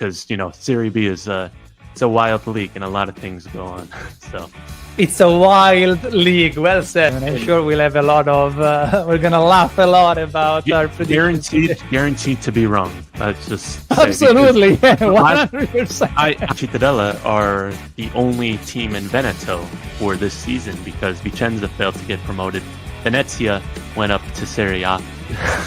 because Serie B is it's a wild league and a lot of things go on. So it's a wild league. Well said. And I'm sure we'll have a lot of. We're gonna laugh a lot about our predictions. Guaranteed to be wrong. That's just absolutely 100%. Cittadella are the only team in Veneto for this season because Vicenza failed to get promoted. Venezia went up to Serie A.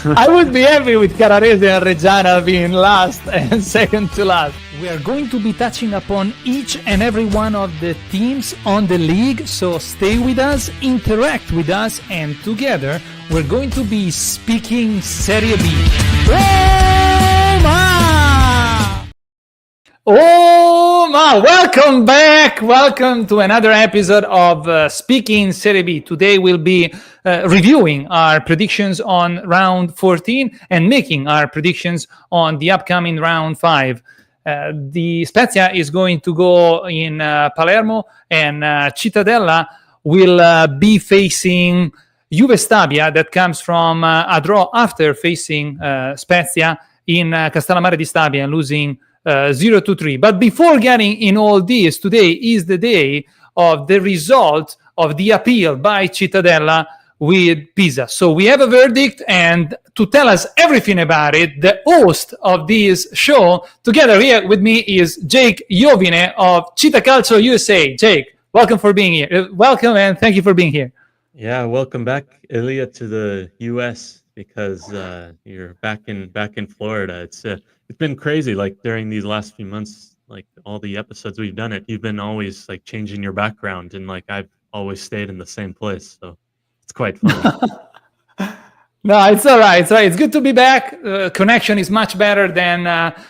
I would be happy with Carrarese and Reggiana being last and second to last. We are going to be touching upon each and every one of the teams on the league, so stay with us, interact with us, and together we're going to be speaking Serie B. Oh my! Welcome back! Welcome to another episode of Speaking Serie B. Today we'll be reviewing our predictions on round 14 and making our predictions on the upcoming round 5. The Spezia is going to go in Palermo, and Cittadella will be facing Juve Stabia, that comes from a draw after facing Spezia in Castellammare di Stabia and losing 0-3. But before getting in all this, today is the day of the result of the appeal by Cittadella with Pisa. So we have a verdict, and to tell us everything about it, the host of this show, together here with me, is 𝐏𝐫𝐞-𝐑𝐨𝐮𝐧𝐝 of Città Calcio USA. Jake, welcome for being here. Welcome, and thank you for being here. Yeah, welcome back, Elia, to the US, because you're back in Florida. It's been crazy, like during these last few months, like all the episodes we've done you've been always like changing your background, and like I've always stayed in the same place, so it's quite fun. No, it's all right. It's good to be back. Connection is much better than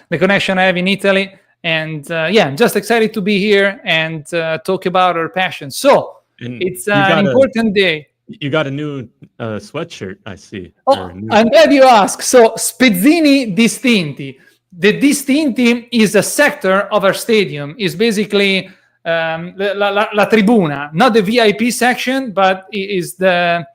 the connection I have in Italy, and I'm just excited to be here and talk about our passion. So it's an important day. You got a new sweatshirt, I see. Oh, I'm glad you asked. So, Spezzini Distinti. The Distinti is a sector of our stadium. It's basically la tribuna, not the VIP section, but it is the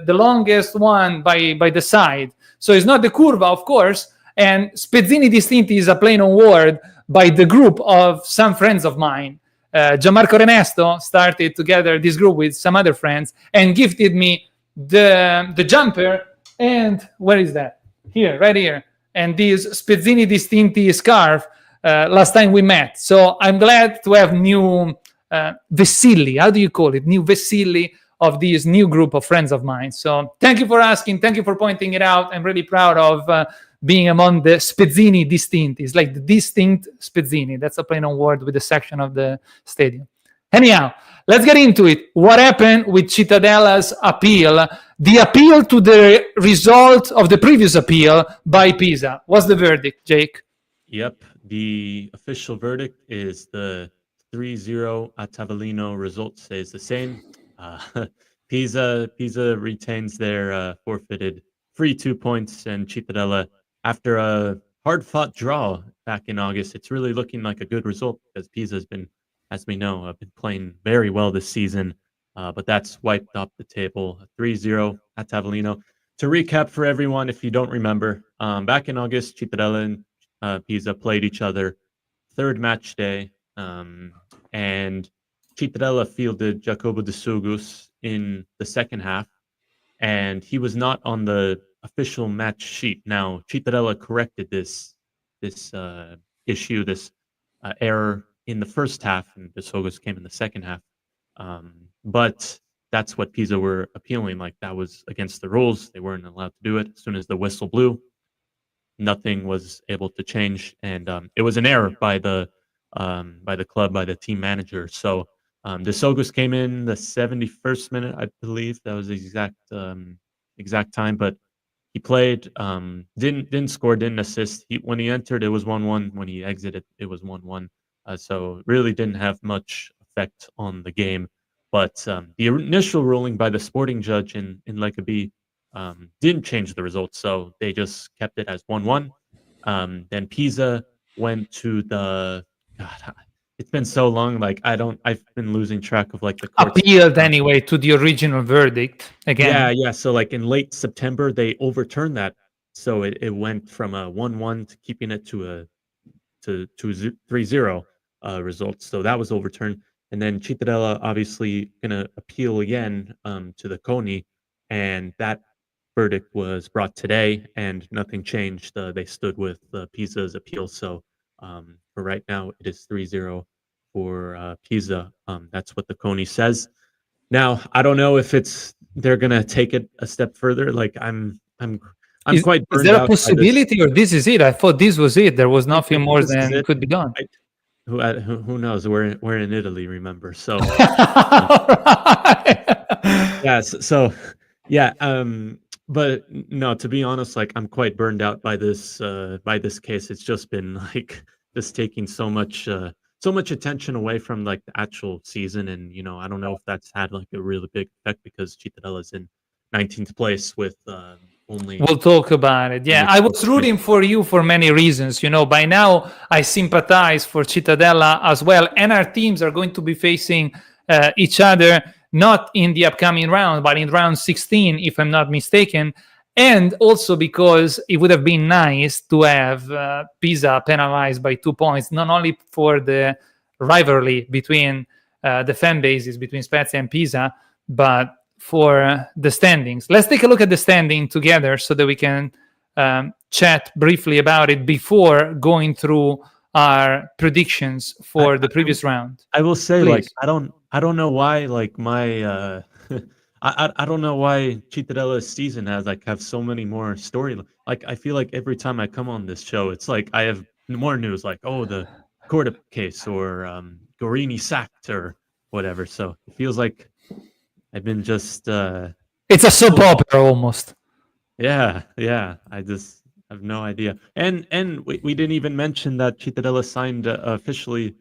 longest one by the side. So it's not the curva, of course. And Spezzini Distinti is a play on word by the group of some friends of mine. Gianmarco Renesto started together this group with some other friends and gifted me the jumper. And where is that? Here, right here. And this Spezzini Distinti scarf last time we met. So I'm glad to have new vessilli. How do you call it? New vessilli of this new group of friends of mine. So thank you for asking. Thank you for pointing it out. I'm really proud of being among the Spezzini Distinti. It's like the distinct Spezzini. That's a play on word with the section of the stadium. Anyhow, let's get into it. What happened with Cittadella's appeal? The appeal to the result of the previous appeal by Pisa. What's the verdict, Jake? Yep. The official verdict is the 3-0 at Tavolino result stays the same. Pisa retains their forfeited free 2 points, and Cittadella, after a hard-fought draw back in August, it's really looking like a good result because Pisa has been, as we know, been playing very well this season. But that's wiped off the table. 3-0 at Tavolino. To recap for everyone, if you don't remember, back in August, Cittadella and Pisa played each other third match day, and Cittadella fielded Jacopo De Sugus in the second half, and he was not on the official match sheet. Now, Cittadella corrected this issue, this error in the first half, and De Sugus came in the second half. But that's what Pisa were appealing. Like, that was against the rules. They weren't allowed to do it. As soon as the whistle blew, nothing was able to change, and it was an error by the club, by the team manager. So De Sugus came in the 71st minute, I believe. That was the exact time, but he played, didn't score, didn't assist. When he entered, it was 1-1. When he exited, it was 1-1. So really didn't have much effect on the game. But the initial ruling by the sporting judge in 𝐏𝐵 didn't change the results, so they just kept it as 1-1. Then Pisa went to the... God, it's been so long. Like, I've been losing track of like the courts. Appealed anyway to the original verdict again. Yeah. So like in late September, they overturned that. So it went from a 1-1 to keeping it to to 3-0 results. So that was overturned. And then Cittadella obviously going to appeal again to the CONI, and that verdict was brought today, and nothing changed. They stood with Pisa's appeal. So for right now, it is 3-0 for Pisa. That's what the CONI says. Now, I don't know if they're gonna take it a step further. Like I'm quite burned is there a out by this. possibility, or this is it? I thought this was it. There was nothing more This is than it. could be done. Who knows? We're in Italy, remember? So Right. yes. So yeah. But no, to be honest, like I'm quite burned out by this case. It's just been like just taking so much attention away from like the actual season, and I don't know if that's had like a really big effect because Cittadella's in 19th place with only. We'll talk about it. Yeah, I was rooting for you for many reasons. By now I sympathize for Cittadella as well, and our teams are going to be facing each other not in the upcoming round, but in round 16, if I'm not mistaken. And also because it would have been nice to have Pisa penalized by 2 points, not only for the rivalry between the fan bases, between Spezia and Pisa, but for the standings. Let's take a look at the standing together so that we can chat briefly about it before going through our predictions for the previous round. I will say, Please. like, I don't know why, like, my I don't know why Cittadella's season have so many more storylines. Like, I feel like every time I come on this show, it's like I have more news, like, oh, the Corda case, or Gorini sacked, or whatever. So it feels like I've been just it's a soap opera almost. Yeah. I just have no idea. And we didn't even mention that Cittadella signed officially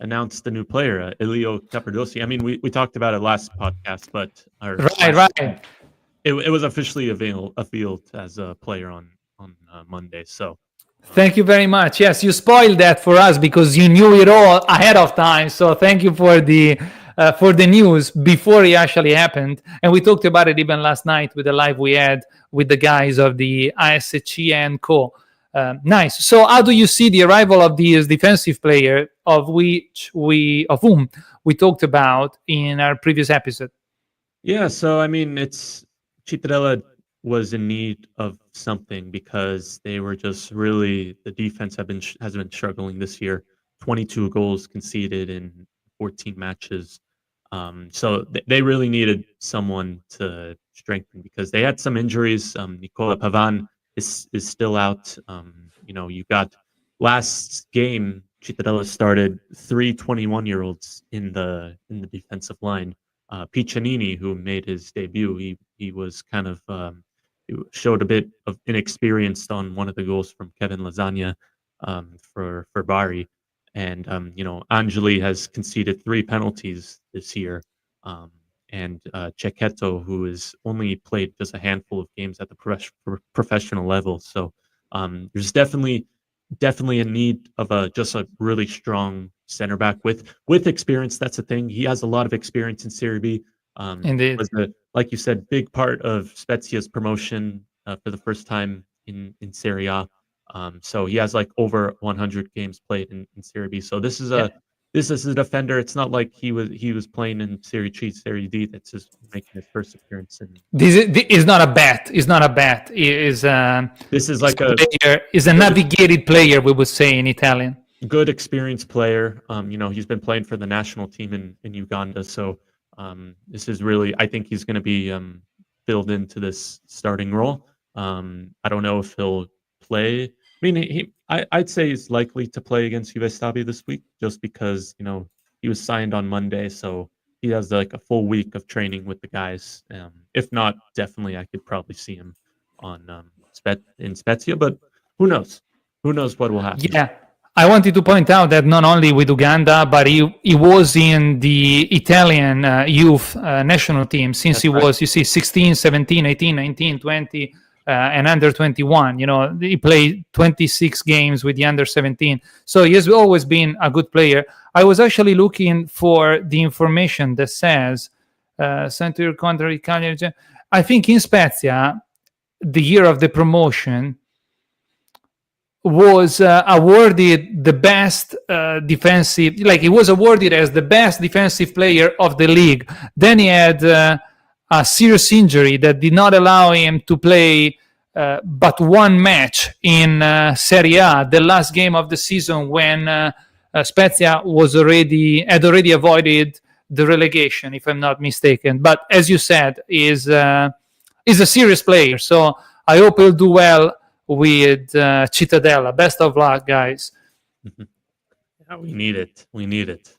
announced a new player, Elia Capardossi. I mean, we talked about it last podcast, but right. It was officially revealed as a player on Monday. So thank you very much. Yes, you spoiled that for us because you knew it all ahead of time. So thank you for the news before it actually happened. And we talked about it even last night with the live we had with the guys of the 𝐏𝐶&𝐶. Nice. So how do you see the arrival of this defensive player of whom we talked about in our previous episode? Yeah, so I mean, Cittadella was in need of something because they were just really, the defense has been struggling this year. 22 goals conceded in 14 matches. So they really needed someone to strengthen because they had some injuries. Nicola Pavan is still out. You got last game, Cittadella started 3 21-year-olds in the defensive line. Piccinini, who made his debut, he was kind of he showed a bit of inexperience on one of the goals from Kevin Lasagna for Bari. And Angeli has conceded 3 penalties this year. And Cecchetto, who has only played just a handful of games at the professional level. So there's definitely a need of just a really strong center back with experience. That's the thing. He has a lot of experience in Serie B. Indeed. Was like you said, big part of Spezia's promotion for the first time in Serie A. So he has like over 100 games played in Serie B. So this is a defender. It's not like he was playing in Serie C, Serie D. That's just making his first appearance. This is not a bet. It's not a bet. This is like a player. Is a navigated player, we would say in Italian. Good experienced player. He's been playing for the national team in Uganda. So this is really, I think he's going to be filled into this starting role. I don't know if he'll play. I mean, I'd say he's likely to play against 𝐏𝐵 this week, just because he was signed on Monday, so he has like a full week of training with the guys. If not, definitely I could probably see him in Spezia, but who knows? Who knows what will happen? Yeah. I wanted to point out that not only with Uganda, but he was in the Italian youth national team since he was, 16, 17, 18, 19, 20, and under 21. He played 26 games with the under 17. So he has always been a good player. I was actually looking for the information that says, I think in Spezia, the year of the promotion was awarded the best defensive, like he was awarded as the best defensive player of the league. Then he had a serious injury that did not allow him to play but one match in Serie A, the last game of the season when Spezia had already avoided the relegation, if I'm not mistaken. But as you said, is a serious player. So I hope he'll do well with Cittadella. Best of luck, guys. Yeah, we need it.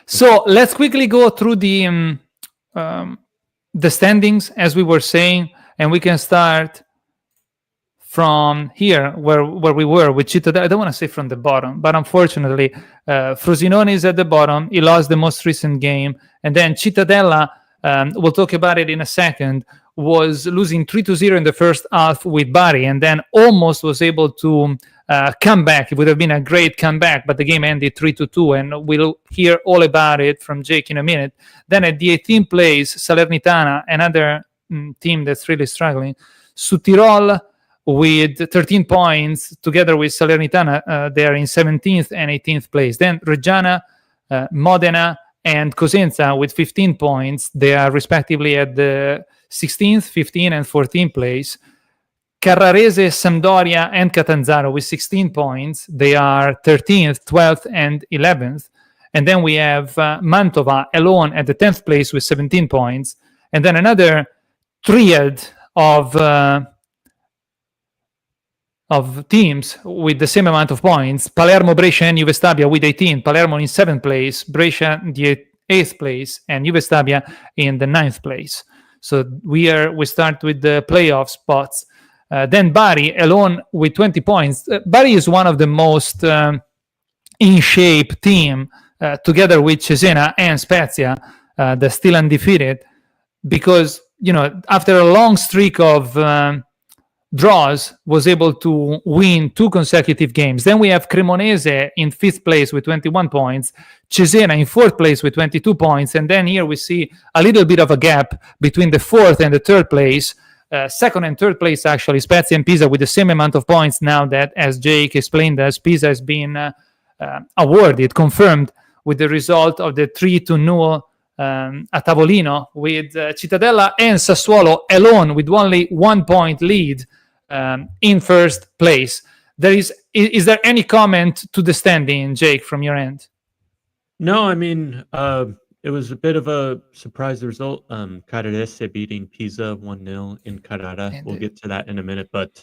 So let's quickly go through the standings, as we were saying, and we can start from here where we were with Cittadella. I don't want to say from the bottom, but unfortunately, Frosinone is at the bottom. He lost the most recent game. And then Cittadella, we'll talk about it in a second, was losing 3-0 in the first half with Bari, and then almost was able to come back. It would have been a great comeback, but the game ended 3-2, and we'll hear all about it from Jake in a minute. Then at the 18th place, Salernitana, another team that's really struggling. Südtirol with 13 points, together with Salernitana, they're in 17th and 18th place. Then Reggiana, Modena, and Cosenza with 15 points. They are respectively at the 16th, 15th, and 14th place. Carrarese, Sampdoria, and Catanzaro with 16 points. They are 13th, 12th, and 11th. And then we have Mantova alone at the 10th place with 17 points. And then another triad of teams with the same amount of points. Palermo, Brescia, and Juve Stabia with 18. Palermo in 7th place, Brescia in the 8th place, and Juve Stabia in the 9th place. So we start with the playoff spots. Then Bari alone with 20 points. Bari is one of the most in shape team, together with Cesena and Spezia. They're still undefeated because, after a long streak of draws, was able to win 2 consecutive games. Then we have Cremonese in 5th place with 21 points, Cesena in 4th place with 22 points, and then here we see a little bit of a gap between the 4th and the 3rd place. 2nd and 3rd place, actually, Spezia and Pisa with the same amount of points now that, as Jake explained us, Pisa has been awarded, confirmed with the result of the 3-0 at Tavolino, with Cittadella and Sassuolo alone with only 1 point lead in 1st place. Is there any comment to the standing, Jake, from your end? No, I mean, it was a bit of a surprise result. Carrarese beating Pisa 1-0 in Carrara. We'll get to that in a minute, but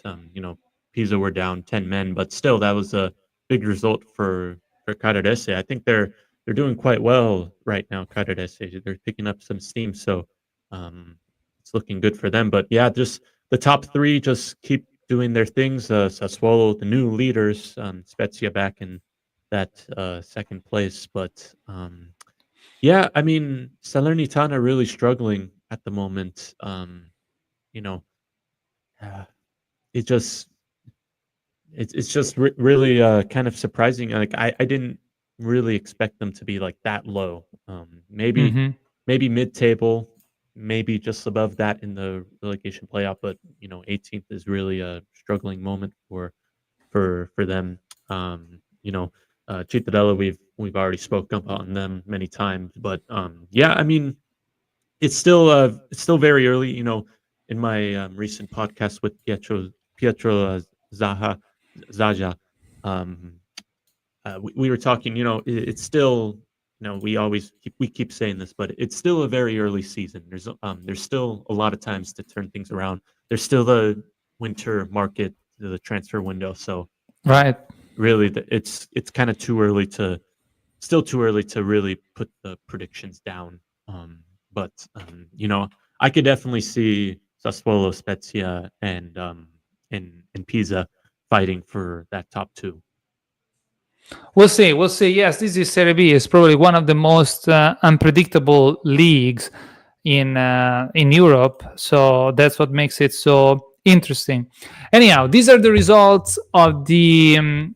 Pisa were down 10 men, but still that was a big result for Carrarese. I think they're doing quite well right now, Carrarese. They're picking up some steam, so it's looking good for them. But yeah, just the top 3 just keep doing their things. Sassuolo, the new leaders, Spezia back in that 2nd place. But yeah, I mean, Salernitana really struggling at the moment. It's just really kind of surprising. Like I didn't really expect them to be like that low. Maybe mid-table, maybe just above that in the relegation playoff. But 18th is really a struggling moment for them. Cittadella, we've already spoken on them many times, but yeah, I mean, it's still very early. In my recent podcast with Pietro Zaja, we were talking. It's still, we keep saying this, but it's still a very early season. There's still a lot of times to turn things around. There's still the winter market, the transfer window. So right. Really, it's kind of too early to really put the predictions down. But I could definitely see Sassuolo, Spezia, and Pisa fighting for that top 2. We'll see. Yes, this is Serie B. It's probably one of the most unpredictable leagues in Europe. So that's what makes it so interesting. Anyhow, these are the results of the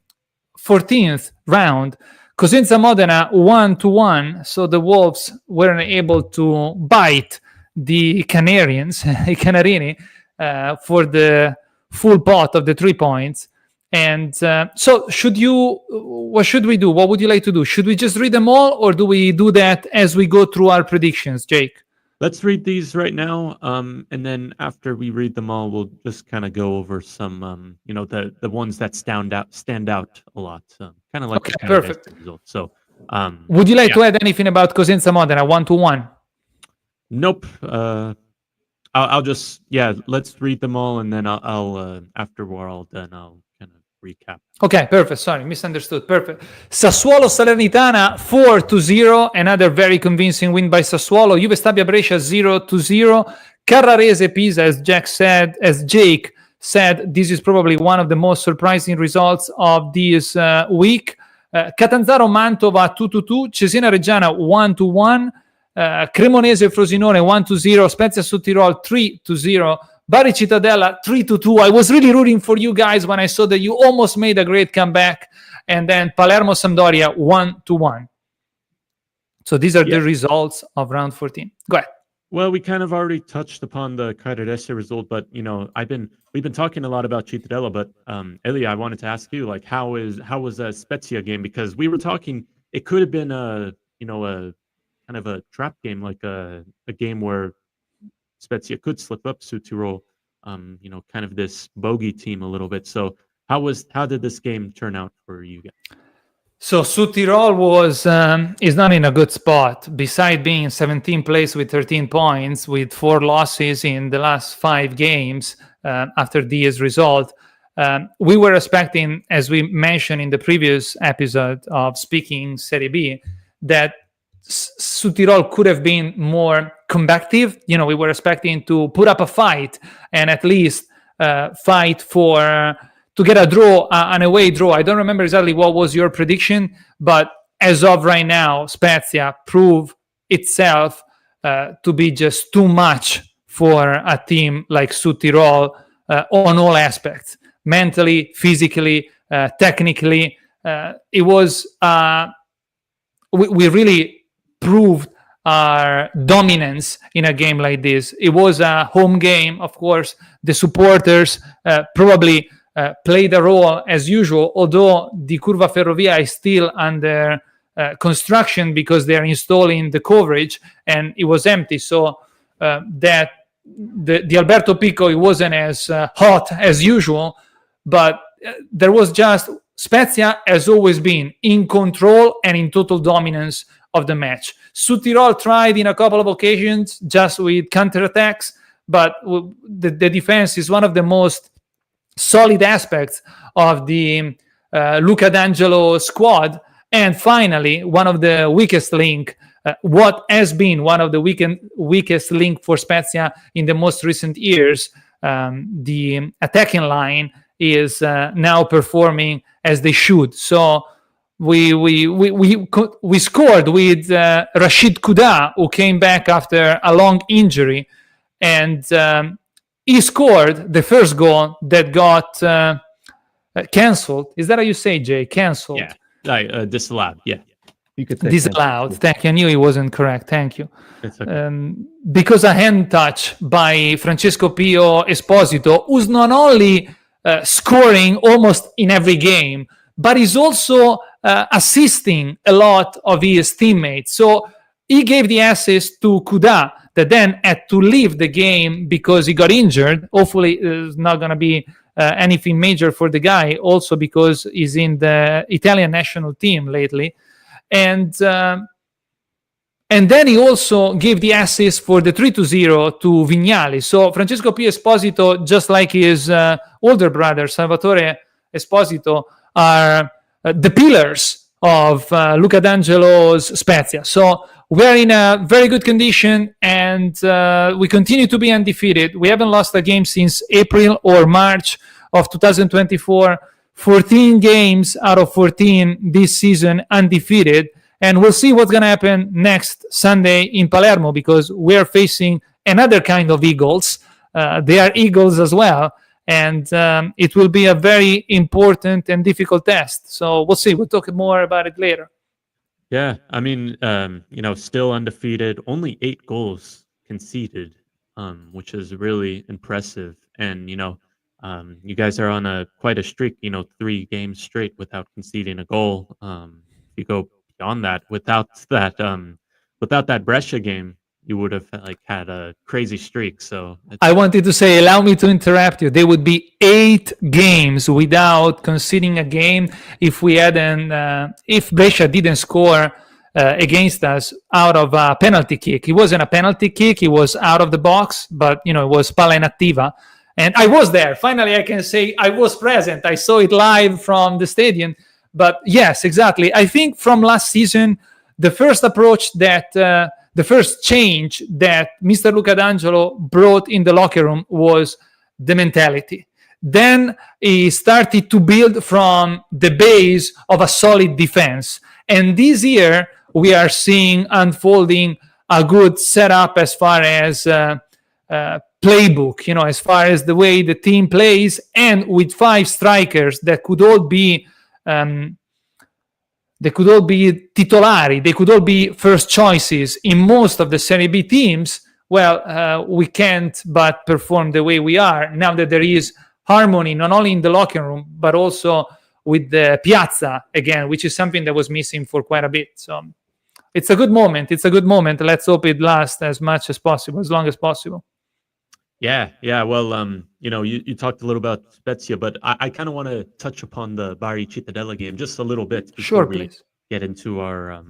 14th round. Cosenza Modena 1-1, so the Wolves weren't able to bite the Canarini for the full pot of the 3 points. And so what should we do? What would you like to do? Should we just read them all, or do we do that as we go through our predictions, Jake? Let's read these right now, and then after we read them all, we'll just kind of go over some, the ones that stand out a lot, kind of like Okay, the perfect. results. So, would you like to add anything about 𝐏𝐶 Modena 1-1? Nope. I'll just let's read them all, and then I'll after we're all done, I'll kind of recap. Okay, perfect. Sorry, misunderstood. Perfect. Sassuolo Salernitana 4-0. Another very convincing win by Sassuolo. Juve Stabia Brescia 0-0. Carrarese Pisa, as Jake said, this is probably one of the most surprising results of this week. Catanzaro Mantova 2-2. Cesena Reggiana 1-1. Cremonese Frosinone 1-0. Spezia Südtirol 3-0. Bari Cittadella 3-2. I was really rooting for you guys when I saw that you almost made a great comeback. And then Palermo Sampdoria 1-1. So these are the results of round 14. Go ahead. Well, we kind of already touched upon the Cagliari result, but we've been talking a lot about Cittadella. But Elia, I wanted to ask you, like, how was a Spezia game? Because we were talking, it could have been a kind of a trap game, like a game where Spezia could slip up Südtirol, kind of this bogey team a little bit. So how did this game turn out for you guys? So Südtirol is not in a good spot. Besides being 17th place with 13 points, with 4 losses in the last 5 games after this result, we were expecting, as we mentioned in the previous episode of Speaking Serie B, that Südtirol could have been more combative. We were expecting to put up a fight and at least fight to get a draw, an away draw. I don't remember exactly what was your prediction, but as of right now, Spezia proved itself to be just too much for a team like Südtirol on all aspects, mentally, physically, technically. It was we really proved our dominance in a game like this. It was a home game, of course. The supporters probably played a role as usual, although the Curva Ferrovia is still under construction because they're installing the coverage and it was empty. So that the Alberto Pico, it wasn't as hot as usual, but there was just Spezia has always been in control and in total dominance of the match. Südtirol tried in a couple of occasions just with counterattacks, but the defense is one of the most solid aspects of the Luca D'Angelo squad. And finally, one of the weakest link, what has been one of the weakest link for Spezia in the most recent years, the attacking line is now performing as they should. So we scored with Rashid Kuda, who came back after a long injury, and he scored the first goal that got cancelled. Is that how you say, Jay? Cancelled? Yeah, disallowed. Yeah, you could say disallowed. Thank you. I knew it wasn't correct. Thank you. It's okay. Because a hand touch by Francesco Pio Esposito, who's not only scoring almost in every game, but he's also assisting a lot of his teammates. So he gave the assist to Kuda, that then had to leave the game because he got injured. Hopefully it's not going to be anything major for the guy, also because he's in the Italian national team lately. And then he also gave the assist for the 3-0 to Vignali. So Francesco P. Esposito, just like his older brother Salvatore Esposito, are the pillars of Luca D'Angelo's Spezia. So we're in a very good condition, and we continue to be undefeated. We haven't lost a game since April or March of 2024. 14 games out of 14 this season undefeated. And we'll see what's going to happen next Sunday in Palermo, because we're facing another kind of Eagles. They are Eagles as well. And it will be a very important and difficult test. So we'll see. We'll talk more about it later. Yeah, I mean, still undefeated, only 8 goals conceded, which is really impressive. And, You guys are on quite a streak, 3 games straight without conceding a goal. If you go beyond that, without that Brescia game, you would have like had a crazy streak. So I wanted to say, allow me to interrupt you. There would be 8 games without conceding a game if we hadn't, if Brescia didn't score against us out of a penalty kick. It wasn't a penalty kick; it was out of the box, but it was palla inattiva. And I was there. Finally, I can say I was present. I saw it live from the stadium. But yes, exactly. I think from last season, the first approach that, the first change that Mr. Luca D'Angelo brought in the locker room was the mentality. Then he started to build from the base of a solid defense. And this year, we are seeing unfolding a good setup as far as playbook, as far as the way the team plays, and with 5 strikers that could all be titolari, they could all be first choices in most of the Serie B teams. Well, we can't but perform the way we are now that there is harmony, not only in the locker room, but also with the piazza again, which is something that was missing for quite a bit. So it's a good moment. Let's hope it lasts as much as possible, as long as possible. Yeah. Well, you talked a little about Spezia, but I kind of want to touch upon the Bari Cittadella game just a little bit before we get into our,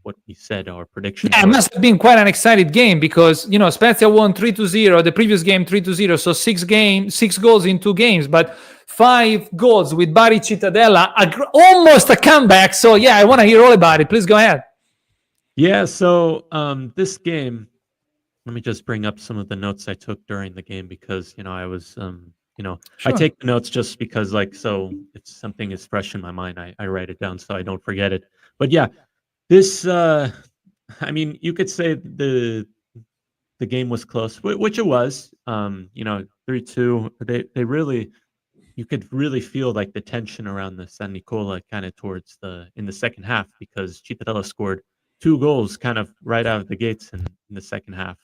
what we said, our predictions. Yeah, it must have been quite an exciting game because, Spezia won 3-0, the previous game 3-0, so 6 goals in 2 games, but 5 goals with Bari Cittadella, almost a comeback. So, yeah, I want to hear all about it. Please go ahead. Yeah, so this game, let me just bring up some of the notes I took during the game because, I was, sure. I take the notes just because, so if something is fresh in my mind, I write it down so I don't forget it. But yeah, this, you could say the game was close, which it was, 3-2. They really, you could really feel like the tension around the San Nicola kind of in the second half because Cittadella scored 2 goals kind of right out of the gates in the second half.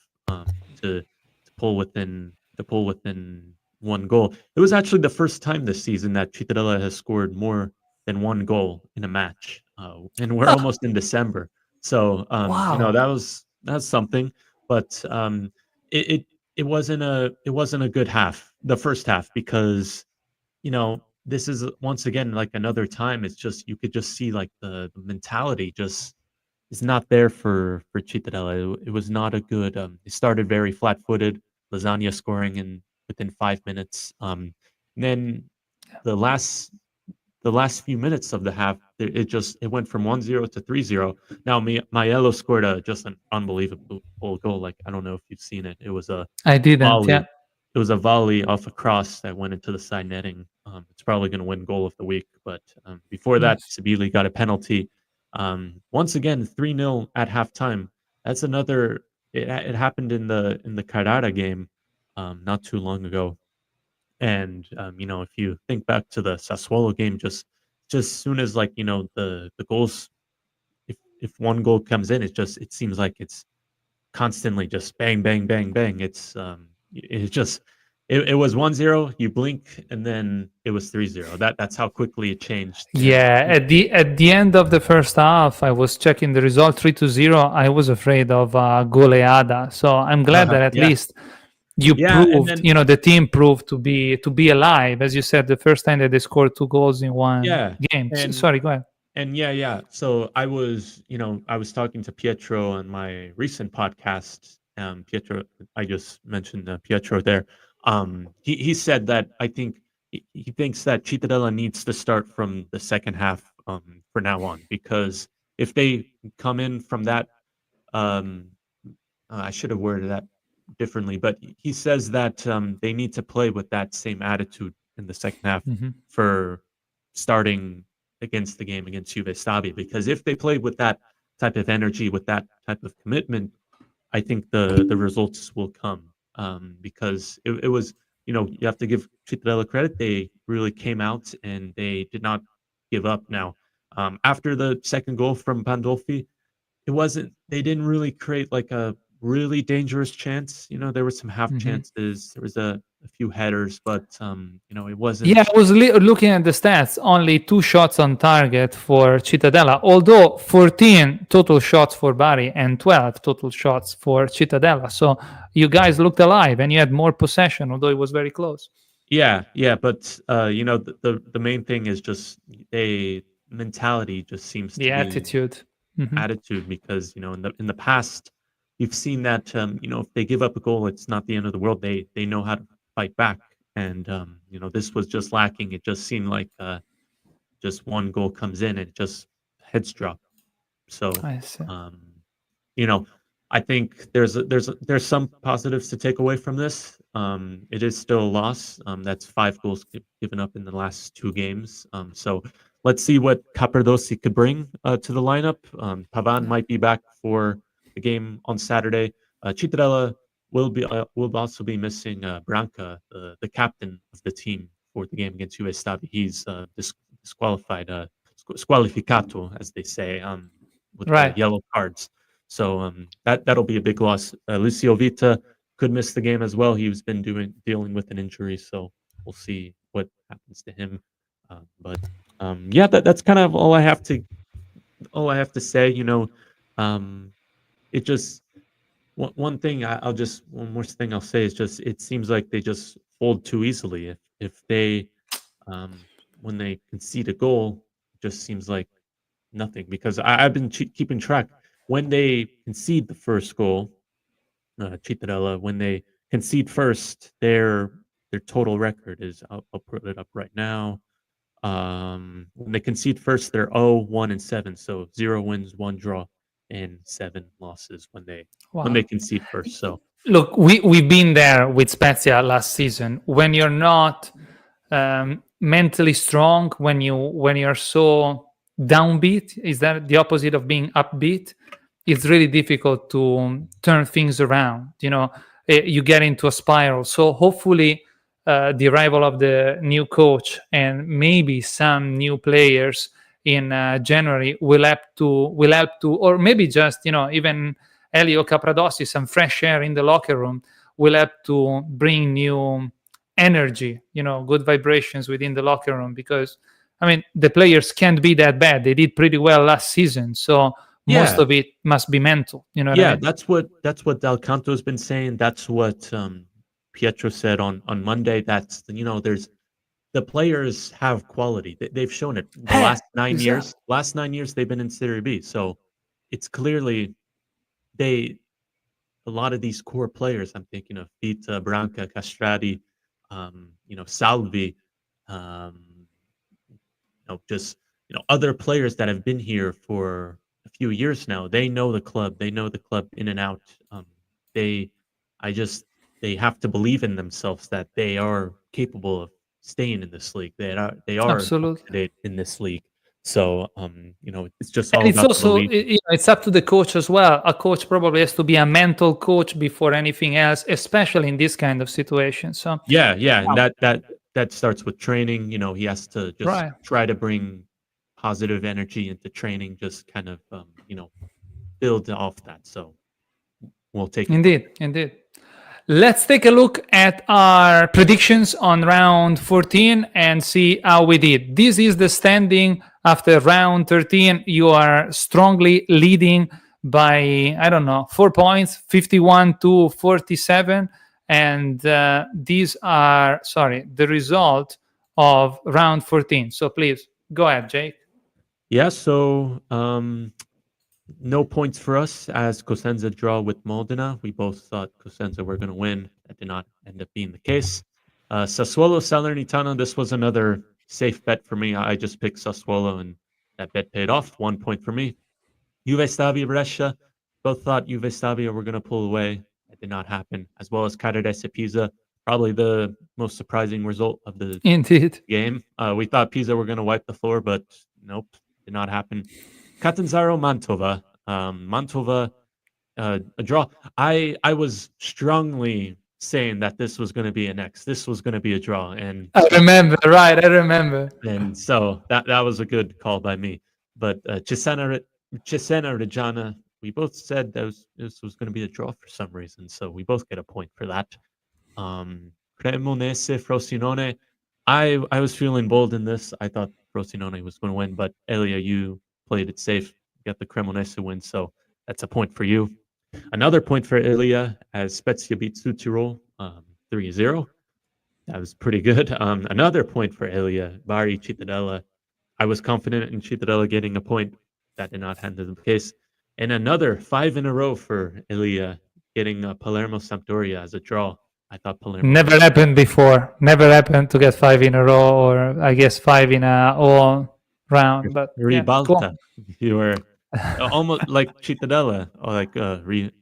To pull within 1 goal. It was actually the first time this season that Cittadella has scored more than 1 goal in a match, and we're almost in December. So wow. that's something. But it wasn't a good half, the first half, because this is once again like another time. It's just you could just see like the mentality just is not there for Cittadella. It was not a good. It started very flat-footed. Lasagna scoring within 5 minutes. Then the last few minutes of the half, it went from 1-0 to 3-0. Now Maiello scored just an unbelievable goal. Like I don't know if you've seen it. It was I didn't. Volley. Yeah. It was a volley off a cross that went into the side netting. It's probably going to win goal of the week. But before that, Sibili got a penalty. Once again, 3-0 at halftime. That's another. It happened in the Carrara game not too long ago, and if you think back to the Sassuolo game, just soon as the goals, if 1 goal comes in, it seems like it's constantly just bang bang bang bang. It was 1-0, you blink, and then it was 3-0. That's how quickly it changed. Yeah, at the end of the first half, I was checking the result 3-0. I was afraid of goleada. So I'm glad that at least you proved, the team proved to be alive. As you said, the first time that they scored 2 goals in one game. Sorry, go ahead. And so I was talking to Pietro on my recent podcast. Pietro, I just mentioned Pietro there. He said that I think he thinks that Cittadella needs to start from the second half for now on, because if they come in from that, I should have worded that differently, but he says that they need to play with that same attitude in the second half for starting against the game against Juve Stabia, because if they play with that type of energy, with that type of commitment, I think the results will come. Because it was, you have to give Cittadella credit. They really came out and they did not give up. Now, after the second goal from Pandolfi, they didn't really create like a really dangerous chance. There were some half chances. There was a a few headers, but it wasn't. Yeah, I was looking at the stats. Only 2 shots on target for Cittadella, although 14 total shots for Bari and 12 total shots for Cittadella. So you guys looked alive and you had more possession, although it was very close. Yeah, but the main thing is just a mentality. Just seems the to attitude. be attitude, because in the past you've seen that if they give up a goal, it's not the end of the world. They know how to fight back, and this was just lacking. It just seemed like just one goal comes in and just heads drop. So I see. I think there's some positives to take away from this. It is still a loss. That's 5 goals given up in the last 2 games. So let's see what 𝐏𝐵𝐸 could bring to the lineup. Pavan might be back for the game on Saturday. Cittadella will also be missing Branca, the captain of the team, for the game against 𝐿𝐴. He's disqualified, squalificato, as they say, with the yellow cards. So that'll be a big loss. Lucio Vita could miss the game as well. He's been dealing with an injury, so we'll see what happens to him. But that's kind of all I have to say. It just one more thing I'll say is just it seems like they just fold too easily. If they when they concede a goal, it just seems like nothing, because I've been keeping track. When they concede the first goal, Cittadella, when they concede first, their total record is, I'll put it up right now. When they concede first, they're 0-1-7, so 0 wins, 1 draw, and 7 losses when they concede first. So look, we've been there with Spezia last season. When you're not mentally strong, when you're so downbeat, is that the opposite of being upbeat? It's really difficult to turn things around. You get into a spiral. So hopefully the arrival of the new coach and maybe some new players in January will help to, or maybe just even Elio Capradossi, some fresh air in the locker room will help to bring new energy, good vibrations within the locker room, because the players can't be that bad. They did pretty well last season, so most of it must be mental. That's what Dal Canto has been saying. That's what Pietro said on Monday. That's there's the players have quality. They've shown it the last 9 years. Last 9 years they've been in Serie B, so it's clearly a lot of these core players. I'm thinking of Vita, Branca, Castrati, Salvi, other players that have been here for a few years now. They know the club. They know the club in and out. They have to believe in themselves that they are capable of staying in this league. They are absolutely in this league. So it's just all and it's about also it's up to the coach as well. A coach probably has to be a mental coach before anything else, especially in this kind of situation. So and that starts with training. He has to just try to bring positive energy into training, just kind of build off that. So we'll take it. Indeed. Let's take a look at our predictions on round 14 and see how we did. This is the standing after round 13. You are strongly leading by 4 points, 51-47, and these are the result of round 14. So please go ahead, Jake. Yeah, so no points for us as Cosenza draw with Modena. We both thought Cosenza were going to win. That did not end up being the case. Sassuolo Salernitana, this was another safe bet for me. I just picked Sassuolo and that bet paid off. 1 point for me. Juve Stabia Brescia, both thought Juve Stabia were going to pull away. That did not happen. As well as Caradesi Pisa, probably the most surprising result of the game. We thought Pisa were going to wipe the floor, but nope, did not happen. Catanzaro Mantova. Mantova, a draw. I was strongly saying that this was going to be an X. This was going to be a draw. And I remember. And so that was a good call by me. But Cesena Reggiana, we both said this was going to be a draw for some reason. So we both get a point for that. Cremonese, Frosinone. I was feeling bold in this. I thought Frosinone was going to win, but Elia, you played it safe. You got the Cremonese win, so that's a point for you. Another point for Elia as Spezia beat Südtirol 3-0. That was pretty good. Another point for Elia, Bari Cittadella. I was confident in Cittadella getting a point. That did not happen to the case. And another 5 in a row for Elia getting Palermo Sampdoria as a draw. I thought Palermo never happened before. Never happened to get 5 in a row, or I guess 5 in a all round. But ribalta. Yeah, cool. You were almost like Cittadella, or like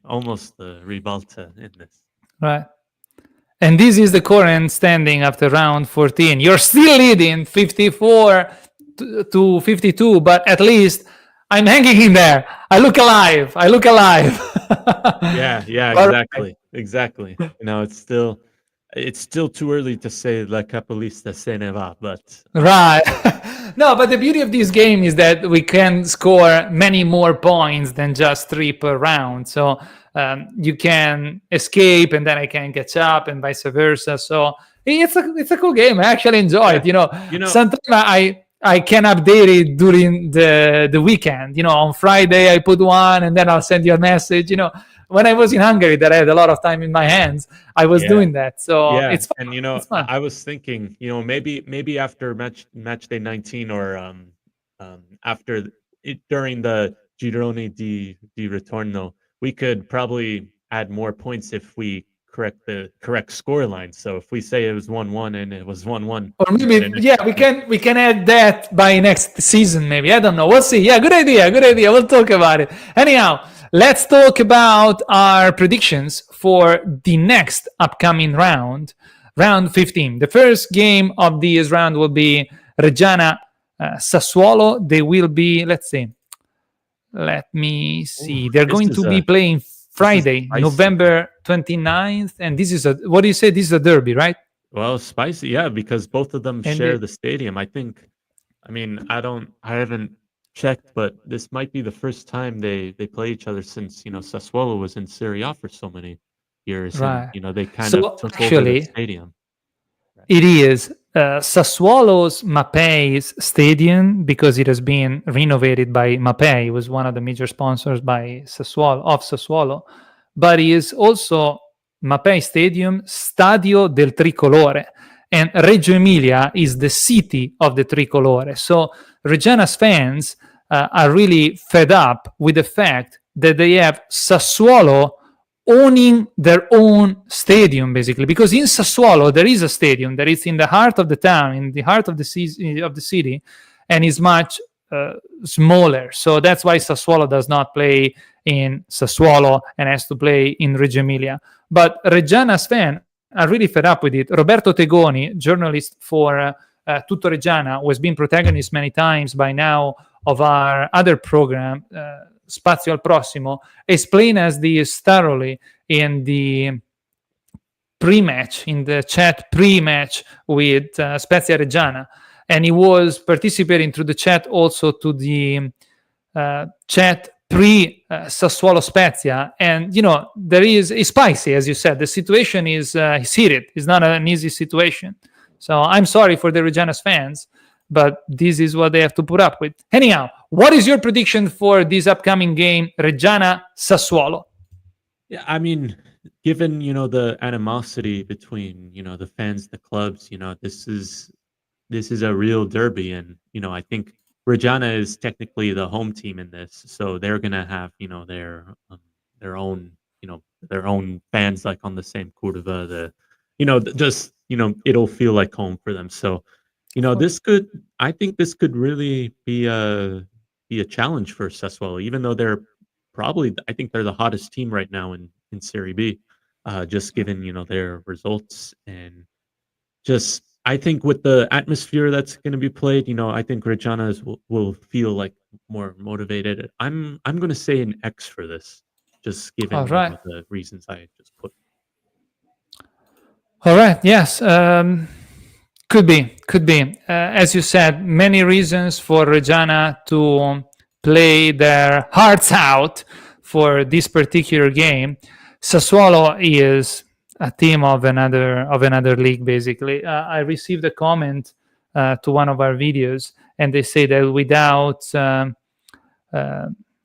almost the ribalta in this. Right. And this is the current standing after round 14. You're still leading 54 to 52, but at least I'm hanging in there. I look alive. Yeah, exactly. It's still too early to say La Capolista se ne va, but right. No, but the beauty of this game is that we can score many more points than just 3 per round. So you can escape, and then I can catch up, and vice versa. So it's a cool game. I actually enjoy it. Sometimes I can update it during the weekend. On Friday I put one, and then I'll send you a message. When I was in Hungary, that I had a lot of time in my hands, I was doing that. So it's fun. And it's fun. I was thinking, maybe after match day 19, or after during the Girone di Ritorno, we could probably add more points if we correct the correct score line. So if we say it was 1-1 and it was 1-1, or maybe we can add that by next season. Maybe, I don't know. We'll see. Yeah, good idea. We'll talk about it. Anyhow, let's talk about our predictions for the next upcoming round 15. The first game of this round will be Reggiana Sassuolo. They will be, let me see. They're going to be playing Friday, November 29th. And this is what do you say? This is a derby, right? Well, spicy, yeah, because both of them share the stadium. I haven't checked, but this might be the first time they play each other since, Sassuolo was in Serie A for so many years. Right. And, they kind of took over the stadium. It is Sassuolo's Mapei's stadium, because it has been renovated by Mapei. It was one of the major sponsors by Sassuolo, but it is also Mapei Stadium, Stadio del Tricolore, and Reggio Emilia is the city of the Tricolore. So Reggiana's fans are really fed up with the fact that they have Sassuolo owning their own stadium, basically, because in Sassuolo there is a stadium that is in the heart of the town, in the heart of the city, and is much smaller. So that's why Sassuolo does not play in Sassuolo and has to play in Reggio Emilia. But Reggiana's fans are really fed up with it. Roberto Tegoni, journalist for Tutto Reggiana, who has been protagonist many times by now of our other program, Spazio al Prossimo, explained as this thoroughly in the pre-match, in the chat pre-match with Spezia Reggiana. And he was participating through the chat also to the chat pre-Sassuolo Spezia. And, it's spicy, as you said. The situation is heated. It's not an easy situation. So I'm sorry for the Reggiana's fans, but this is what they have to put up with. Anyhow, what is your prediction for this upcoming game, Reggiana Sassuolo? Yeah, I mean, given the animosity between the fans, the clubs, this is a real derby, and I think Reggiana is technically the home team in this, so they're gonna have their own fans like on the same curva. It'll feel like home for them. So. I think this could really be a challenge for Sassuolo, even though I think they're the hottest team right now in Serie B, just given, their results. And just, I think with the atmosphere that's going to be played, I think Reggiana will feel like more motivated. I'm going to say an X for this, just given the reasons I just put. All right. Yes. Could be. As you said, many reasons for Reggiana to play their hearts out for this particular game. Sassuolo is a team of another league. Basically, I received a comment to one of our videos, and they say that without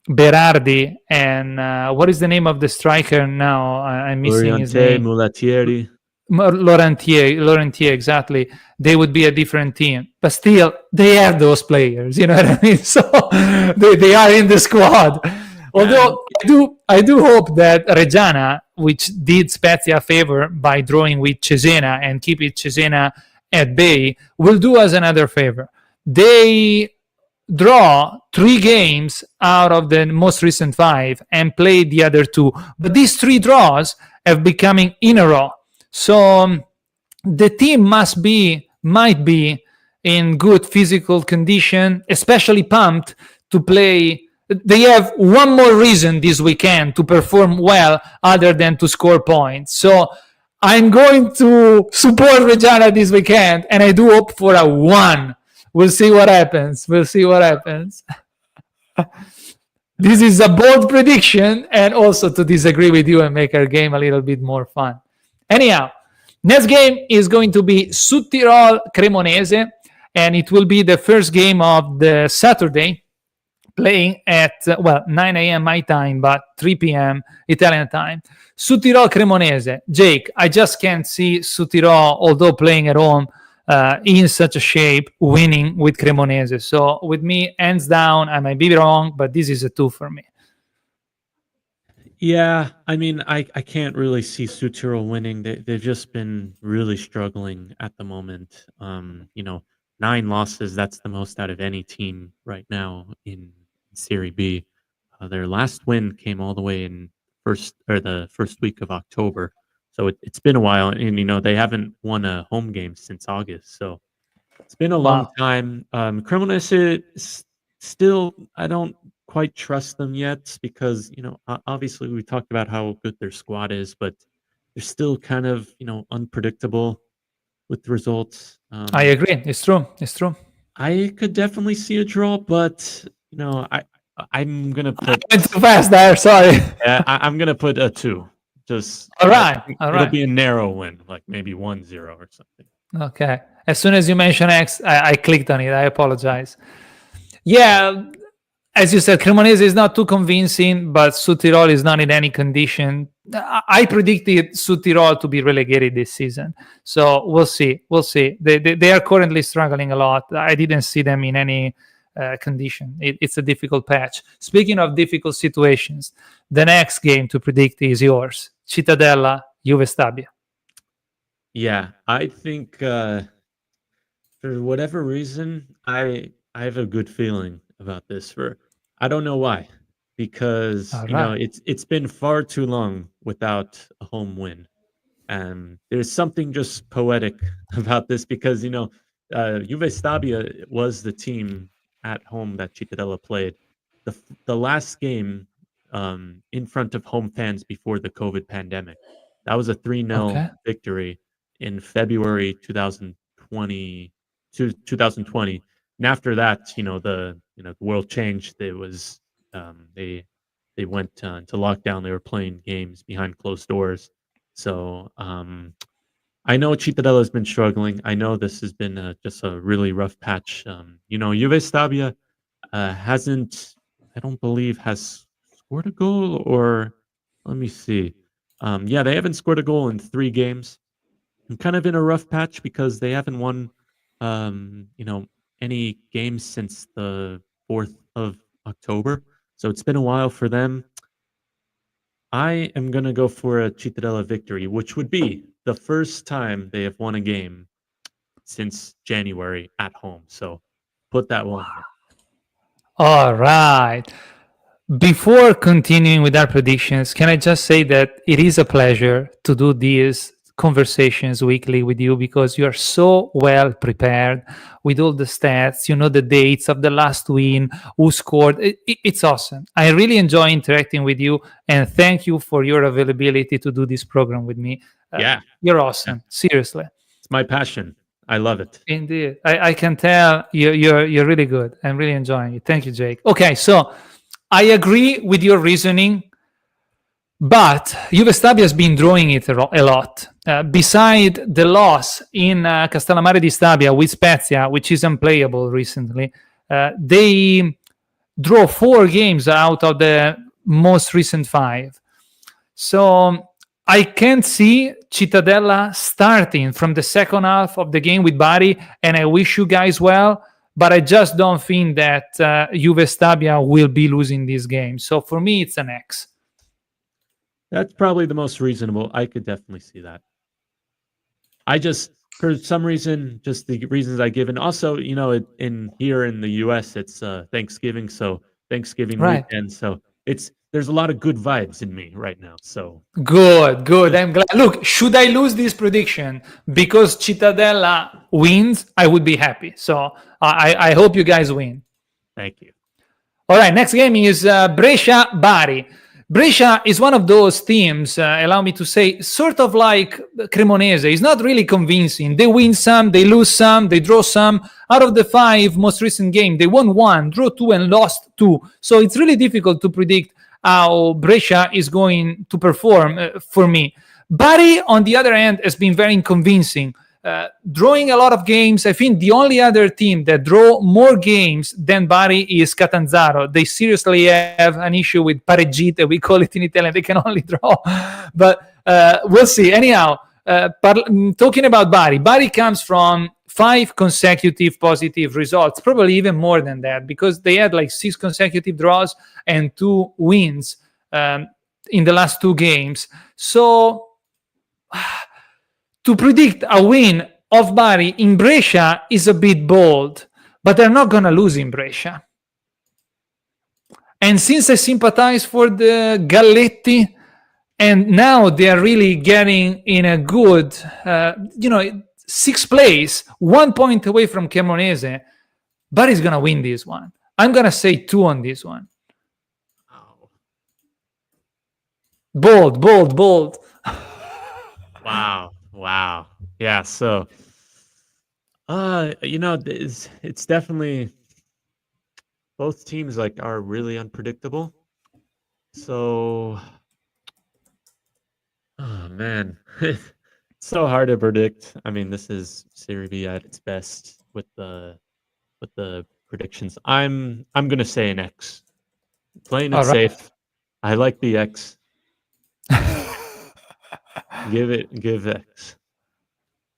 Berardi and what is the name of the striker now? I'm missing his name. Mulattieri. Laurentier, exactly. They would be a different team, but still they have those players. You know what I mean? So they are in the squad. Although I do hope that Reggiana, which did Spezia a favor by drawing with Cesena and keeping Cesena at bay, will do us another favor. They draw 3 games out of the most recent 5 and play the other 2, but these 3 draws have becoming in a row. So the team might be in good physical condition, especially pumped to play. They have one more reason this weekend to perform well other than to score points. So I'm going to support Reggiana this weekend, and I do hope for a 1. We'll see what happens. This is a bold prediction, and also to disagree with you and make our game a little bit more fun. Anyhow, next game is going to be Südtirol Cremonese, and it will be the first game of the Saturday, playing at 9 a.m. my time, but 3 p.m. Italian time. Südtirol Cremonese. Jake, I just can't see Südtirol, although playing at home, in such a shape, winning with Cremonese. So with me, hands down, I might be wrong, but this is a 2 for me. Yeah, I mean, I can't really see Südtirol winning. They've just been really struggling at the moment. 9 losses, that's the most out of any team right now in Serie B. Their last win came all the way in the first week of October. So it's been a while, and they haven't won a home game since August. So it's been a long time. Cremonese still, I don't quite trust them yet because obviously we talked about how good their squad is, but they're still kind of unpredictable with the results. I agree. It's true. I could definitely see a draw, but I'm gonna put. I went too fast there. Sorry. Yeah, I'm gonna put a 2. Just all right. It'll be a narrow win, like maybe 1-0 or something. Okay. As soon as you mention X, I clicked on it. I apologize. Yeah, as you said, Cremonese is not too convincing, but Südtirol is not in any condition. I predicted Südtirol to be relegated this season, so we'll see. They are currently struggling a lot. I didn't see them in any condition. It's a difficult patch. Speaking of difficult situations, the next game to predict is yours. Cittadella, Juve Stabia. Yeah, I think for whatever reason, I have a good feeling about this. I don't know why, because it's been far too long without a home win, and there's something just poetic about this because Juve Stabia was the team at home that Cittadella played. The last game in front of home fans before the COVID pandemic. That was a 3-0 victory in February 2020. And after that, the world changed. It was they went into lockdown. They were playing games behind closed doors. So I know Cittadella has been struggling. I know this has been just a really rough patch. Juve Stabia hasn't, I don't believe, has scored a goal, or let me see. They haven't scored a goal in 3 games. I'm kind of in a rough patch because they haven't won, any games since the 4th of October. So it's been a while for them. I am going to go for a Cittadella victory, which would be the first time they have won a game since January at home. So put that one. All right. Before continuing with our predictions, can I just say that it is a pleasure to do these conversations weekly with you because you are so well prepared with all the stats, the dates of the last win, who scored. It's awesome. I really enjoy interacting with you, and thank you for your availability to do this program with me. You're awesome. Seriously. It's my passion. I love it. Indeed. I can tell you're really good. I'm really enjoying it. Thank you, Jake. Okay, so I agree with your reasoning. But Juve Stabia has been drawing it a lot. Beside the loss in Castellammare di Stabia with Spezia, which is unplayable recently, they draw 4 games out of the most recent 5. So I can see Cittadella starting from the second half of the game with Bari, and I wish you guys well, but I just don't think that Juve Stabia will be losing this game. So for me, it's an X. That's probably the most reasonable. I could definitely see that. I just, for some reason, just the reasons I give, and also, in here in the U.S., it's Thanksgiving, so Thanksgiving weekend, so there's a lot of good vibes in me right now. So good. I'm glad. Look, should I lose this prediction because Cittadella wins, I would be happy. So I hope you guys win. Thank you. All right, next game is Brescia-Bari. Brescia is one of those teams, allow me to say, sort of like Cremonese. It's not really convincing. They win some, they lose some, they draw some. Out of the 5 most recent games, they won 1, drew 2, and lost 2. So it's really difficult to predict how Brescia is going to perform for me. Bari, on the other hand, has been very convincing. Drawing a lot of games. I think the only other team that draw more games than Bari is Catanzaro. They seriously have an issue with pareggite, we call it in Italian. They can only draw. But we'll see. Anyhow, talking about Bari comes from 5 consecutive positive results, probably even more than that, because they had like 6 consecutive draws and 2 wins in the last 2 games. So to predict a win of Bari in Brescia is a bit bold, but they're not going to lose in Brescia. And since I sympathize for the Galletti, and now they are really getting in a good, 6th place, 1 point away from Cremonese, Bari's going to win this one. I'm going to say 2 on this one. Oh. Bold. Wow. Yeah, so it's definitely, both teams are really unpredictable. So oh man, it's so hard to predict. I mean, this is Serie B at its best with the predictions. I'm gonna say an X. Playing it safe. I like the X. Give X.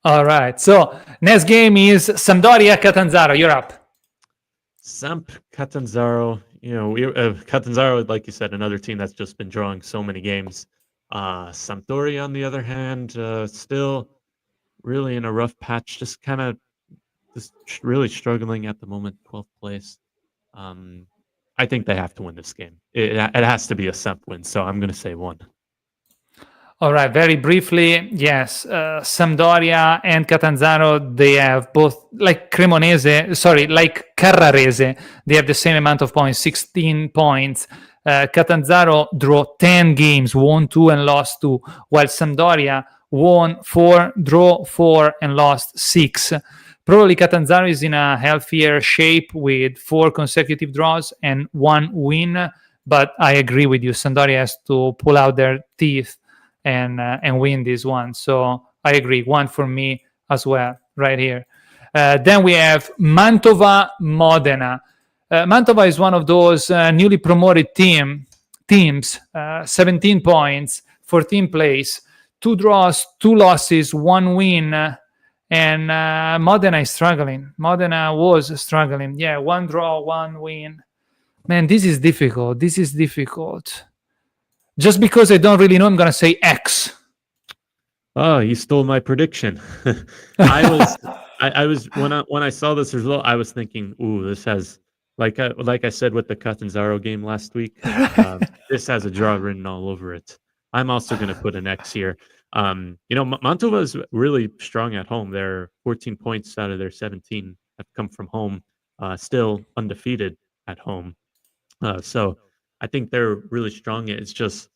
All right. So next game is Sampdoria Catanzaro. You're up. Samp Catanzaro. Catanzaro, like you said, another team that's just been drawing so many games. Sampdoria, on the other hand, still really in a rough patch. Just really struggling at the moment. 12th place. I think they have to win this game. It has to be a Samp win. So I'm going to say 1. All right, very briefly, yes, Sampdoria and Catanzaro, they have both, like Carrarese, they have the same amount of points, 16 points. Catanzaro draw 10 games, won 2 and lost 2, while Sampdoria won 4, draw 4, and lost 6. Probably Catanzaro is in a healthier shape with 4 consecutive draws and 1 win, but I agree with you, Sampdoria has to pull out their teeth and win this one. So I agree, 1 for me as well, right here. Then we have Mantova-Modena. Mantova is one of those newly promoted teams, 17 points, 14th place, 2 draws, 2 losses, 1 win, and Modena is struggling. Modena was struggling. Yeah, 1 draw, 1 win. Man, this is difficult. Just because I don't really know, I'm going to say X. Oh, you stole my prediction. I was when I saw this result, I was thinking, ooh, this has, like I said with the Catanzaro game last week, this has a draw written all over it. I'm also going to put an X here. Mantova is really strong at home. They're 14 points out of their 17 have come from home, still undefeated at home. So I think they're really strong. It's just,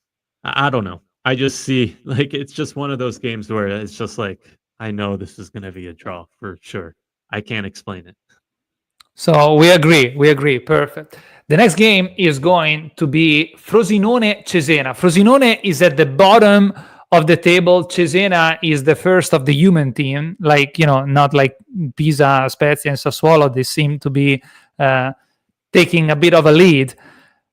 I don't know. I just see, it's just one of those games where it's just I know this is going to be a draw for sure. I can't explain it. So we agree. Perfect. The next game is going to be Frosinone-Cesena. Frosinone is at the bottom of the table. Cesena is the first of the human team, like, not like Pisa, Spezia, and Sassuolo. They seem to be taking a bit of a lead.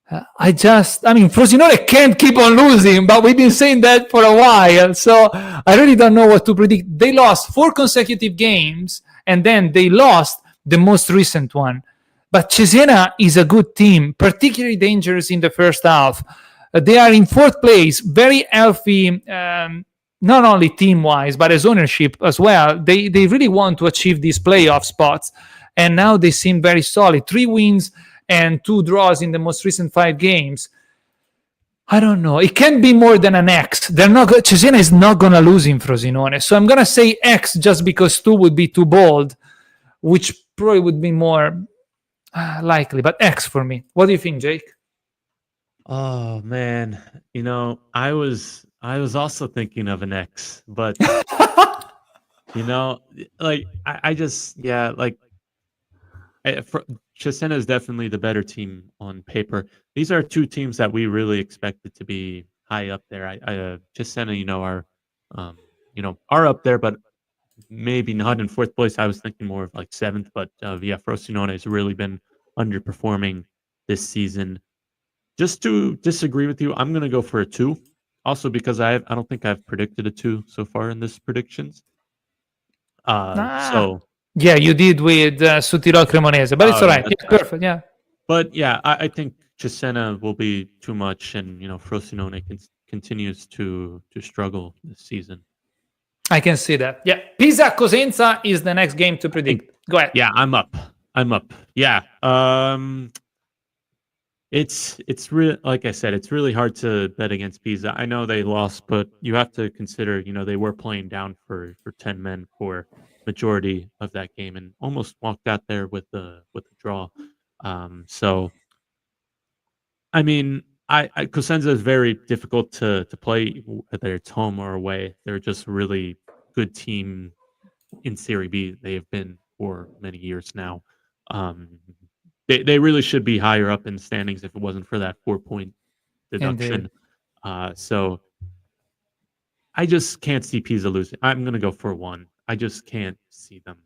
Frosinone can't keep on losing, but we've been saying that for a while, so I really don't know what to predict. They lost 4 consecutive games, and then they lost the most recent one. But Cesena is a good team, particularly dangerous in the first half. They are in 4th place, very healthy, not only team-wise, but as ownership as well. They really want to achieve these playoff spots, and now they seem very solid. 3 wins and 2 draws in the most recent 5 games. I don't know. It can be more than an X. Cesena is not going to lose in Frosinone. So I'm going to say X just because 2 would be too bold, which probably would be more likely. But X for me. What do you think, Jake? Oh, man. I was also thinking of an X, but, Cesena is definitely the better team on paper. These are 2 teams that we really expected to be high up there. Cesena, are up there, but maybe not in 4th place. I was thinking more of like 7th, but Frosinone has really been underperforming this season. Just to disagree with you, I'm going to go for a 2. Also because I don't think I've predicted a 2 so far in this predictions. Yeah, you did with Suttirol Cremonese, but it's all right. Yeah, perfect, yeah. But yeah, I think Cesena will be too much, and Frosinone continues to struggle this season. I can see that. Yeah, Pisa-Cosenza is the next game to predict. Go ahead. Yeah, I'm up. Yeah, it's really, like I said, it's really hard to bet against Pisa. I know they lost, but you have to consider, they were playing down for 10 men for majority of that game and almost walked out there with the draw. Cosenza is very difficult to play, whether it's home or away. They're just a really good team in Serie B. They have been for many years now. They really should be higher up in the standings if it wasn't for that 4-point deduction. So I just can't see Pisa losing. I'm going to go for 1. I just can't see them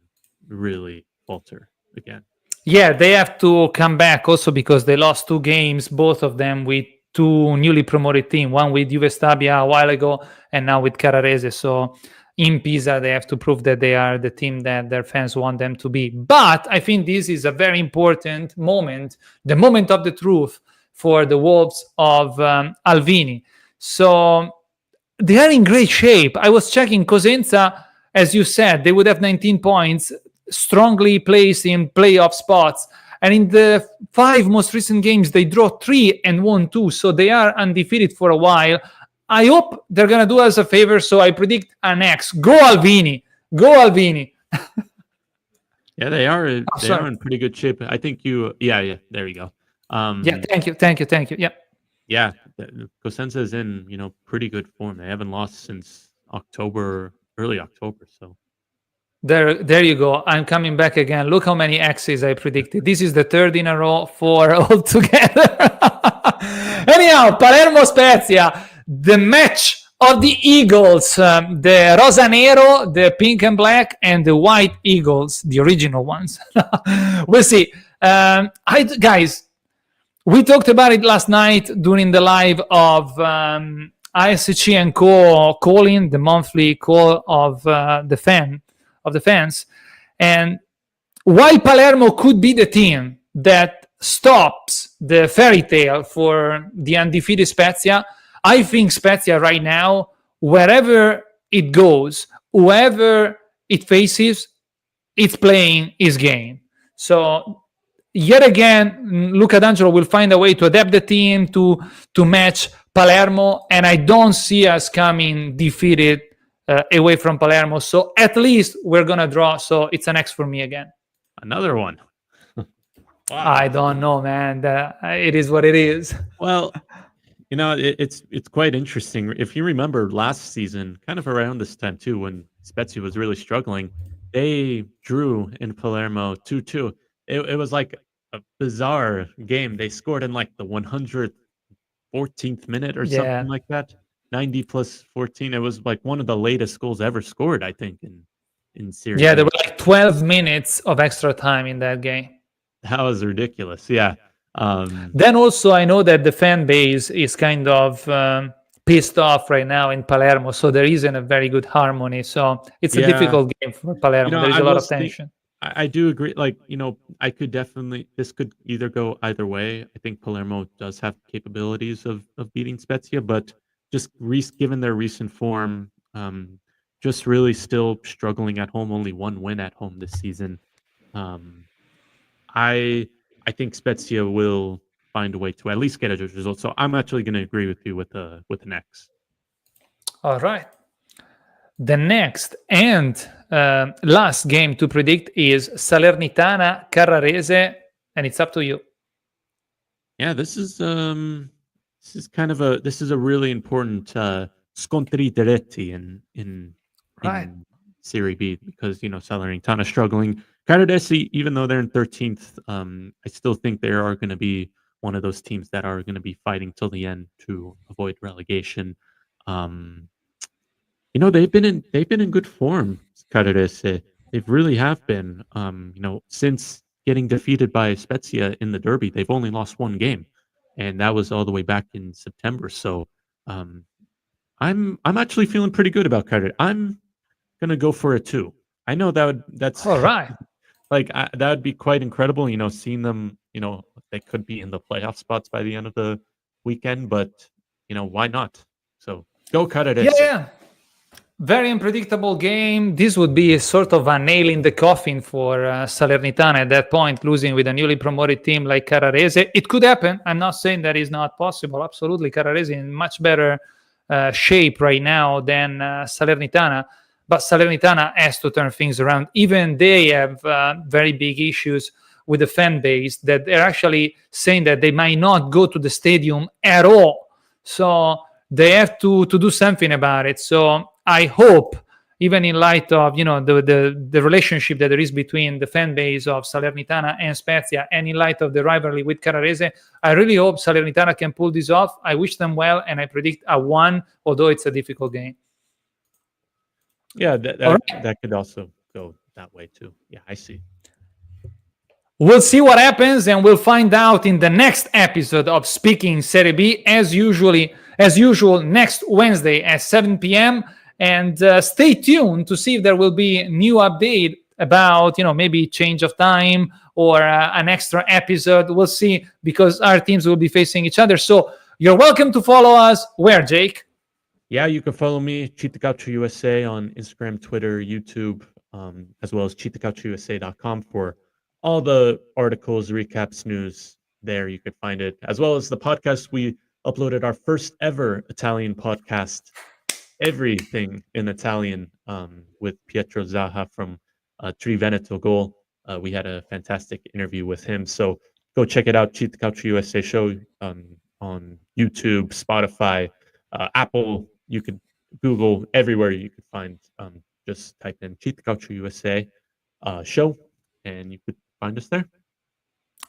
really falter again. Yeah, they have to come back also because they lost 2 games, both of them with 2 newly promoted teams, one with Juve Stabia a while ago and now with Carrarese. So in Pisa, they have to prove that they are the team that their fans want them to be. But I think this is a very important moment, the moment of the truth for the Wolves of Alvini. So they are in great shape. I was checking Cosenza, as you said, they would have 19 points, strongly placed in playoff spots. And in the 5 most recent games, they draw 3 and won 2. So they are undefeated for a while. I hope they're going to do us a favor, so I predict an X. Go Alvini. Go Alvini. Yeah, they are in pretty good shape. I think yeah, there you go. Thank you. Yeah. Yeah, Cosenza is in, pretty good form. They haven't lost since early October, so. There you go. I'm coming back again. Look how many X's I predicted. This is the 3rd in a row, 4 altogether. Anyhow, Palermo Spezia, the match of the Eagles, the Rosanero, the pink and black, and the white Eagles, the original ones. We'll see. Guys, we talked about it last night during the live of 𝐏𝐶 calling, the monthly call of the fans, and why Palermo could be the team that stops the fairy tale for the undefeated Spezia. I think Spezia right now, wherever it goes, whoever it faces, it's playing his game. So yet again, Luca D'Angelo will find a way to adapt the team to match Palermo, and I don't see us coming defeated away from Palermo. So at least we're going to draw. So it's an X for me again. Another one. Wow. I don't know, man. It is what it is. Well, it's quite interesting. If you remember last season, kind of around this time too, when Spezia was really struggling, they drew in Palermo 2-2. It was like a bizarre game. They scored in like the 114th minute or something like that. 90 plus 14. It was like one of the latest goals ever scored, I think, in Serie Yeah, there B. were like 12 minutes of extra time in that game. That was ridiculous. Yeah. Then also, I know that the fan base is kind of pissed off right now in Palermo, so there isn't a very good harmony. So it's a difficult game for Palermo. There is a lot of tension. I do agree. Like, I could definitely, this could either go either way. I think Palermo does have capabilities of beating Spezia, but just given their recent form, just really still struggling at home. Only one win at home this season. I think Spezia will find a way to at least get a result. So I'm actually going to agree with you with an X. All right. The next and last game to predict is Salernitana Carrarese, and it's up to you. Yeah, this is a really important scontri diretti in Serie B, because Salernitana struggling. Carrarese, even though they're in 13th, I still think they are going to be one of those teams that are going to be fighting till the end to avoid relegation. They've been in good form, Carrarese. They really have been. Since getting defeated by Spezia in the derby, they've only lost one game, and that was all the way back in September. So, I'm actually feeling pretty good about Carrarese. I'm gonna go for a 2. I know that's all right. Like that would be quite incredible. Seeing them. They could be in the playoff spots by the end of the weekend, but why not? So go Carrarese. Yeah. Very unpredictable game. This would be a sort of a nail in the coffin for Salernitana at that point, losing with a newly promoted team like Carrarese. It could happen. I'm not saying that is not possible. Absolutely. Carrarese in much better shape right now than Salernitana. But Salernitana has to turn things around. Even they have very big issues with the fan base, that they're actually saying that they might not go to the stadium at all. So they have to do something about it. So I hope, even in light of the relationship that there is between the fan base of Salernitana and Spezia, and in light of the rivalry with Carrarese, I really hope Salernitana can pull this off. I wish them well, and I predict a 1, although it's a difficult game. Yeah, that could also go that way too. Yeah, I see. We'll see what happens, and we'll find out in the next episode of Speaking Serie B, as usual, next Wednesday at 7 p.m. And stay tuned to see if there will be a new update about, maybe change of time or an extra episode. We'll see, because our teams will be facing each other. So you're welcome to follow us. Where, Jake? Yeah, you can follow me, 𝐏𝐸𝐴 on Instagram, Twitter, YouTube, as well as 𝐏𝐸𝐴.com for all the articles, recaps, news. There you could find it, as well as the podcast. We uploaded our first ever Italian podcast, everything in Italian, with Pietro Zaha from 𝐷 Goal. We had a fantastic interview with him. So go check it out, 𝐏𝐸𝐴 show on YouTube, Spotify, Apple. You could Google, everywhere you could find. Just type in 𝐏𝐸𝐴 show, and you could find us there.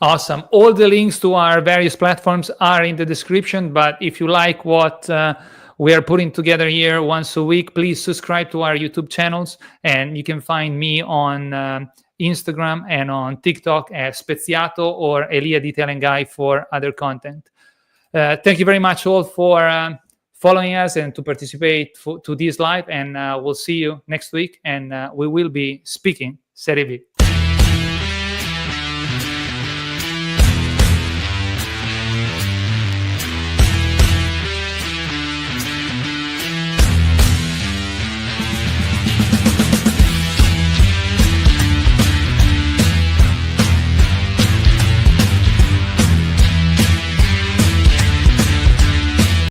Awesome. All the links to our various platforms are in the description. But if you like what we are putting together here once a week, please subscribe to our YouTube channels, and you can find me on Instagram and on TikTok as SPEZIato or Elia the Italian Guy for other content. Thank you very much all for following us and to participate to this live, and we'll see you next week, and we will be speaking Serie B.